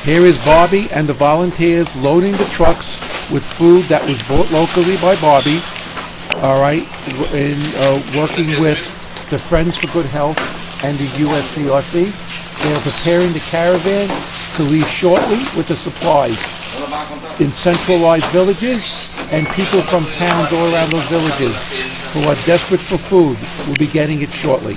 Here is Bobby and the volunteers loading the trucks with food that was bought locally by Bobby, all right, in working with the Friends for Good Health and the USCRC. They are preparing the caravan to leave shortly with the supplies in centralized villages, and people from towns all around those villages who are desperate for food will be getting it shortly.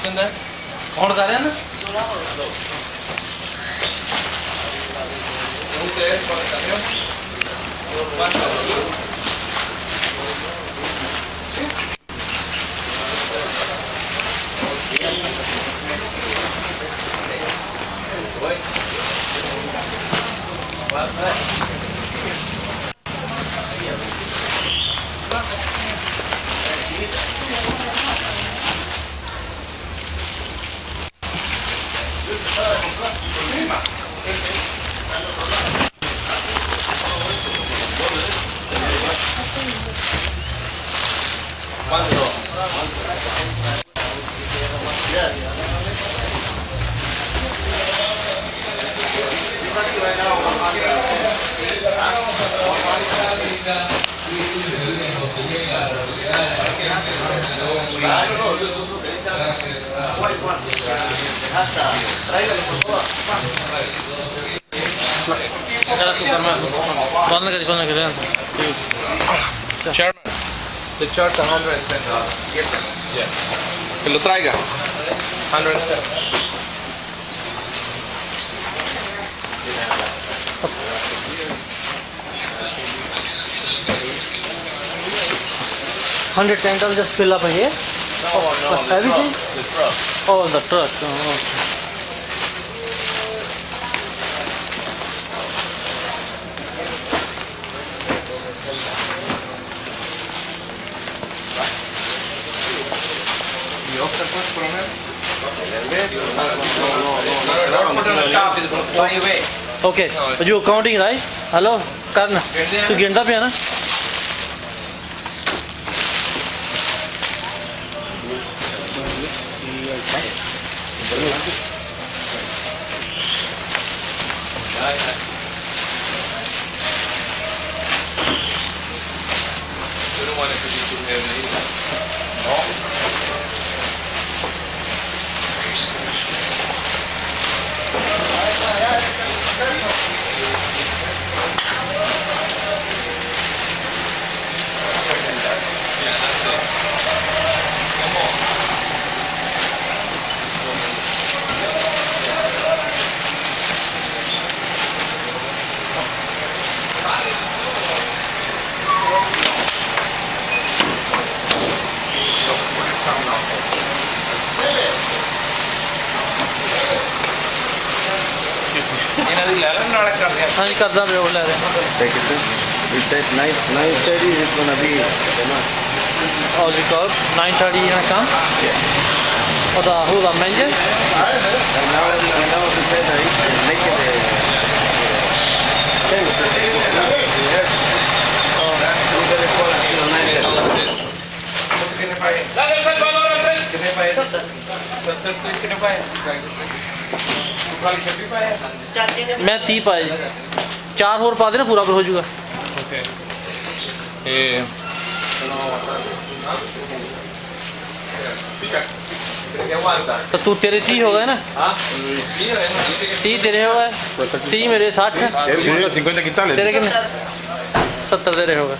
In there? कौन कर रहे हैं ना? Chairman, the chart $110. Yeah. Que lo traiga. 110. $110 just fill up here? No, everything? The truck. Oh, the truck. Oh, okay. Okay, but you counting, right? Hello, Karna. Tu गिनता पे है ना? हाँ जी करदा पे वो ले रहे हैं. Take it. We said 9:30 is gonna be the month. Oh, because 9:30 यहाँ come? Yeah. Oh, who the manager? And now we said that he's making the change. Oh, we better call until 9:30. मैं 30 पाए 4 और पा देना पूरा हो जाएगा. तो तू तेरे 30 हो गए ना? 30 तेरे हो गए, 30 मेरे 60 है. 50 quintales. तेरे कितने? 70 तेरे हो गए.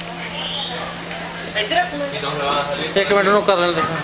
1 मिनट कर रहे हैं.